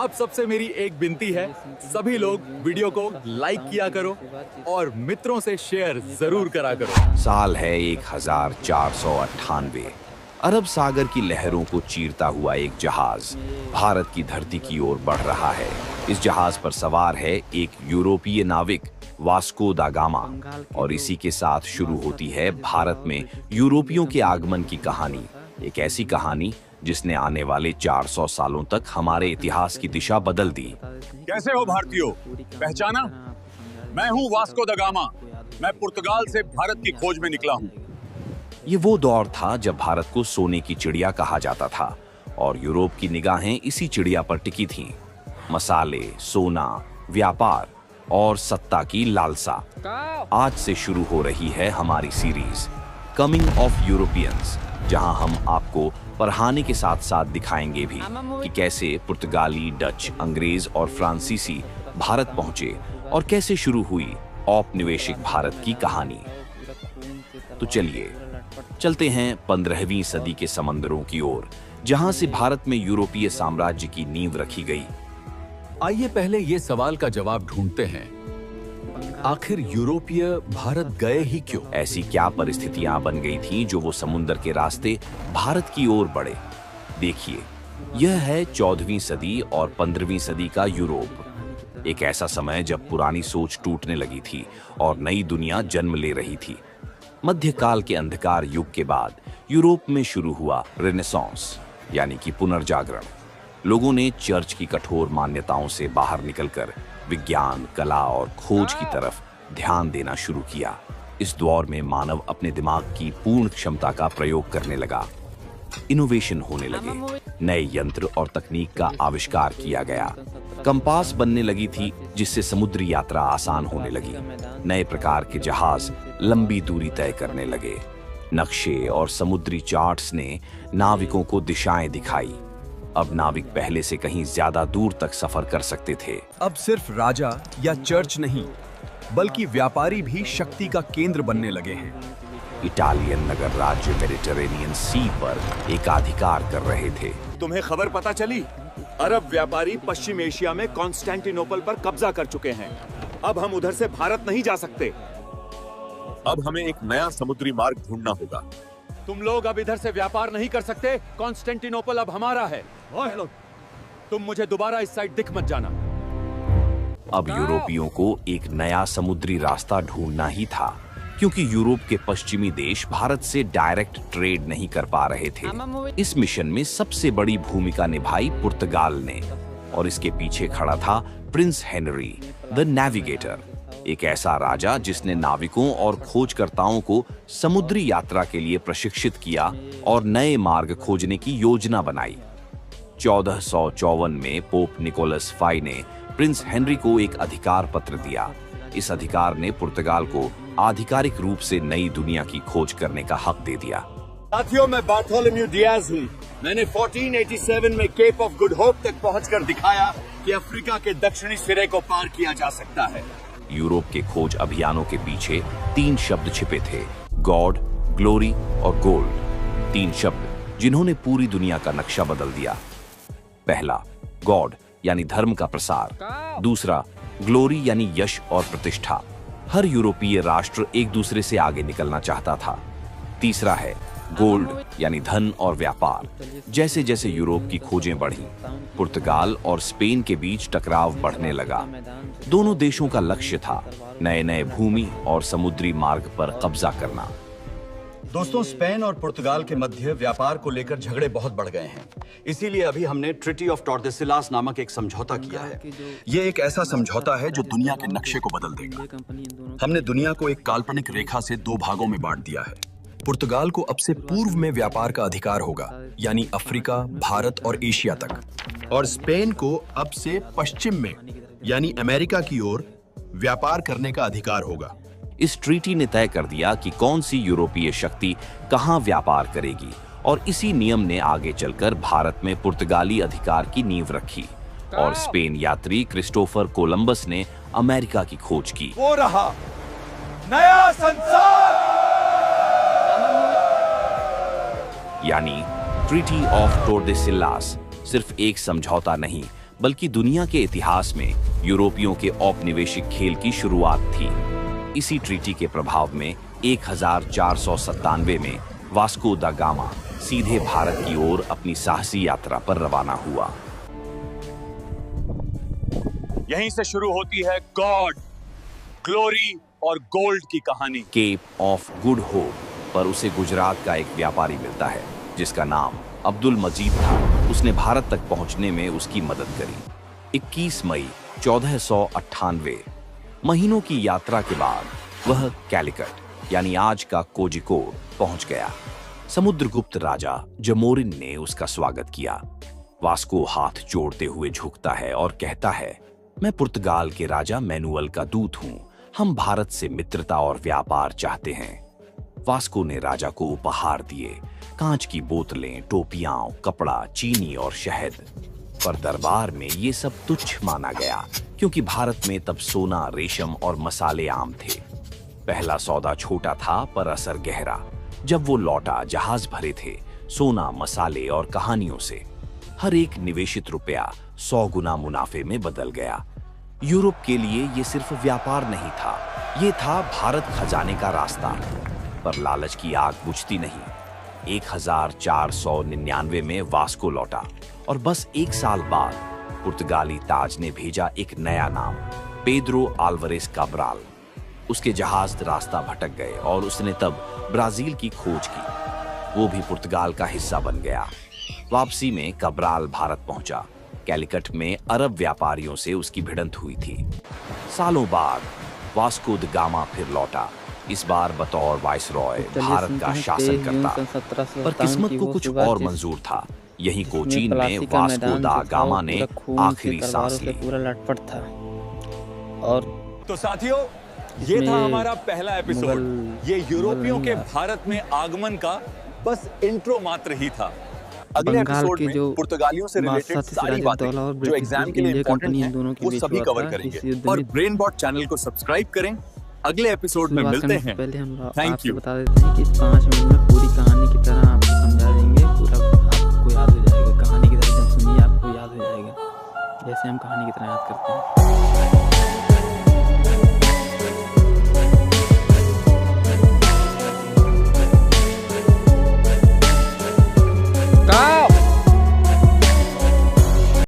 आप सबसे मेरी एक विनती है, सभी लोग वीडियो को लाइक किया करो और मित्रों से शेयर जरूर करा करो। साल है 1498। अरब सागर की लहरों को चीरता हुआ एक जहाज भारत की धरती की ओर बढ़ रहा है। इस जहाज पर सवार है एक यूरोपीय नाविक वास्को दा गामा और इसी के साथ शुरू होती है भारत में यूरोपियों के आगमन की कहानी। एक ऐसी कहानी जिसने आने वाले 400 सालों तक हमारे इतिहास की दिशा बदल दी। कैसे हो भारतीयों, पहचाना? मैं हूँ वास्को दा गामा। मैं पुर्तगाल से भारत की खोज में निकला हूँ। ये वो दौर था जब भारत को सोने की चिड़िया कहा जाता था और यूरोप की निगाहें इसी चिड़िया पर टिकी थीं। मसाले, सोना, व्यापार और सत्ता की लालसा। आज से शुरू हो रही है हमारी सीरीज कमिंग ऑफ यूरोपियंस, जहां हम आपको पढ़ाने के साथ साथ दिखाएंगे भी कि कैसे पुर्तगाली, डच, अंग्रेज और फ्रांसीसी भारत पहुंचे और कैसे शुरू हुई औपनिवेशिक भारत की कहानी। तो चलिए चलते हैं 15वीं सदी के समंदरों की ओर, जहां से भारत में यूरोपीय साम्राज्य की नींव रखी गई। आइए पहले ये सवाल का जवाब ढूंढते हैं, आखिर यूरोपीय भारत गए ही क्यों? ऐसी क्या परिस्थितियां बन गई थीं जो वो समुद्र के रास्ते भारत की ओर बढ़े? देखिए, यह है 14वीं सदी और 15वीं सदी का यूरोप। एक ऐसा समय जब पुरानी सोच टूटने लगी थी और नई दुनिया जन्म ले रही थी। मध्यकाल के अंधकार युग के बाद यूरोप में शुरू हुआ रेनेसांस, यानी कि पुनर्जागरण। लोगों ने चर्च की कठोर मान्यताओं से बाहर निकलकर विज्ञान, कला और खोज की तरफ ध्यान देना शुरू किया। इस दौर में मानव अपने दिमाग की पूर्ण क्षमता का प्रयोग करने लगा। इनोवेशन होने लगे, नए यंत्र और तकनीक का आविष्कार किया गया। कंपास बनने लगी थी जिससे समुद्री यात्रा आसान होने लगी। नए प्रकार के जहाज लंबी दूरी तय करने लगे। नक्शे और समुद्री चार्ट्स ने नाविकों को दिशाएं दिखाई। अब नाविक पहले से कहीं ज्यादा दूर तक सफर कर सकते थे। अब सिर्फ राजा या चर्च नहीं, बल्कि व्यापारी भी शक्ति का केंद्र बनने लगे हैं। इटालियन नगर राज्य मेडिटरेनियन सी पर एकाधिकार कर रहे थे। तुम्हें खबर पता चली? अरब व्यापारी पश्चिम एशिया में कॉन्स्टेंटिनोपल पर कब्जा कर चुके हैं। अब हम उधर से भारत नहीं जा सकते। अब हमें एक नया समुद्री मार्ग ढूंढना होगा। तुम लोग अब इधर से व्यापार नहीं कर सकते। कॉन्स्टेंटिनोपल अब हमारा है। तुम मुझे दोबारा इस साइड दिख मत जाना। अब यूरोपियों को एक नया समुद्री रास्ता ढूंढना ही था, क्योंकि यूरोप के पश्चिमी देश भारत से डायरेक्ट ट्रेड नहीं कर पा रहे थे। इस मिशन में सबसे बड़ी भूमिका निभाई पुर्तगाल ने, और इसके पीछे खड़ा था प्रिंस हेनरी द नेविगेटर, एक ऐसा राजा जिसने नाविकों और खोजकर्ताओं को समुद्री यात्रा के लिए प्रशिक्षित किया और नए मार्ग खोजने की योजना बनाई। 1454 में पोप निकोलस फाई ने प्रिंस हेनरी को एक अधिकार पत्र दिया। इस अधिकार ने पुर्तगाल को आधिकारिक रूप से नई दुनिया की खोज करने का हक दे दिया। साथियों, मैं बार्थोलोम्यू डियाज हूँ। मैंने 1487 में केप ऑफ गुड होप तक पहुंचकर दिखाया कि अफ्रीका के दक्षिणी सिरे को पार किया जा सकता है। यूरोप के खोज अभियानों के पीछे 3 शब्द छिपे थे: गॉड, ग्लोरी और गोल्ड। 3 शब्द जिन्होंने पूरी दुनिया का नक्शा बदल दिया। पहला, गॉड यानी धर्म का प्रसार। दूसरा, ग्लोरी यानी यश और प्रतिष्ठा। हर यूरोपीय राष्ट्र एक दूसरे से आगे निकलना चाहता था। तीसरा है गोल्ड यानी धन और व्यापार। जैसे जैसे यूरोप की खोजें बढ़ी, पुर्तगाल और स्पेन के बीच टकराव बढ़ने लगा। दोनों देशों का लक्ष्य था नए नए भूमि और समुद्री मार्ग पर कब्जा करना। दोस्तों, स्पेन और पुर्तगाल के मध्य व्यापार को लेकर झगड़े बहुत बढ़ गए हैं। इसीलिए अभी हमने ट्रिटी ऑफ टॉर्देसिलास नामक एक समझौता किया है। ये एक ऐसा समझौता है जो दुनिया के नक्शे को बदल देगा। हमने दुनिया को एक काल्पनिक रेखा से 2 भागों में बांट दिया है। पुर्तगाल को अब से पूर्व में व्यापार का अधिकार होगा, यानी अफ्रीका, भारत और एशिया तक। और स्पेन को अब से पश्चिम में, यानी अमेरिका की ओर व्यापार करने का अधिकार होगा। इस ट्रीटी ने तय कर दिया कि कौन सी यूरोपीय शक्ति कहां व्यापार करेगी, और इसी नियम ने आगे चलकर भारत में पुर्तगाली अधिकार की नींव रखी और स्पेन यात्री क्रिस्टोफर कोलंबस ने अमेरिका की खोज की। वो रहा नया संसार, यानी ट्रीटी ऑफ टोर्देसिलास सिर्फ एक समझौता नहीं, बल्कि दुनिया के इतिहास में यूरोपियों के औपनिवेशिक खेल की शुरुआत थी। इसी ट्रीटी के प्रभाव में 1497 में वास्को दा गामा सीधे भारत की ओर अपनी साहसी यात्रा पर रवाना हुआ। यहीं से शुरू होती है गॉड, ग्लोरी और गोल्ड की कहानी। केप ऑफ गुड होप पर उसे गुजरात का एक व्यापारी मिलता है जिसका नाम अब्दुल मजीद था। उसने भारत तक पहुंचने में उसकी मदद करी। 21 मई 1498 महीनों की यात्रा के बाद वह कैलिकट यानी आज का कोझिकोड पहुंच गया। समुद्रगुप्त राजा जमोरिन ने उसका स्वागत किया। वास्को हाथ जोड़ते हुए झुकता है और कहता है, मैं पुर्तगाल के राजा मैनुअल का दूत हूं। हम भारत से मित्रता और व्यापार चाहते हैं। वास्को ने राजा को उपहार दिए, कांच की बोतलें, टोपियां, कपड़ा, चीनी और शहद। पर दरबार में ये सब तुच्छ माना गया क्योंकि भारत में तब सोना, रेशम और मसाले आम थे। पहला सौदा छोटा था पर असर गहरा। जब वो लौटा, जहाज भरे थे सोना, मसाले और कहानियों से। हर एक निवेशित रुपया 100 गुना मुनाफे में बदल गया। यूरोप के लिए ये सिर्फ व्यापार नहीं था, ये था भारत खजाने का रास्ता। पर लालच की आग बुझती नहीं। 1499 में वास्को लौटा और बस एक साल बाद पुर्तगाली ताज ने भेजा एक नया नाम, पेड्रो आल्वारेस काब्राल। उसके जहाज रास्ता भटक गए और उसने तब ब्राजील की खोज की। वो भी पुर्तगाल का हिस्सा बन गया। वापसी में काब्राल भारत पहुंचा। कैलिकट में अरब व्यापारियों से उसकी भिड़ंत हुई थी। सालों बाद वास्को द गामा फिर लौटा, इस बार बतौर वाइसरॉय भारत का शासन करता। पर किस्मत को कुछ और मंजूर था। यही कोचीन में वास्को दा गामा ने आखिरी सांस ली। पूरा लटपट था। और तो साथियों, ये था हमारा पहला एपिसोड। ये यूरोपियों के भारत में आगमन का बस इंट्रो मात्र ही था। अगले एपिसोड में पुर्तगालियों से रिलेटेड सारी बातें जो एग्जाम के लिए इम्पोर्टेंट हैं, वो सभी कवर करेंगे। और ब्रेनबॉट चैनल को सब्सक्राइब करें। अगले एपिसोड में मिलते हैं। पहले हम थैंक यू। बता देते हैं कि 5 मिनट में पूरी कहानी की तरह आपको समझा देंगे। पूरा आपको याद हो जाएगा। कहानी की तरह जब सुनिए आपको याद हो जाएगा, जैसे हम कहानी की तरह याद करते हैं।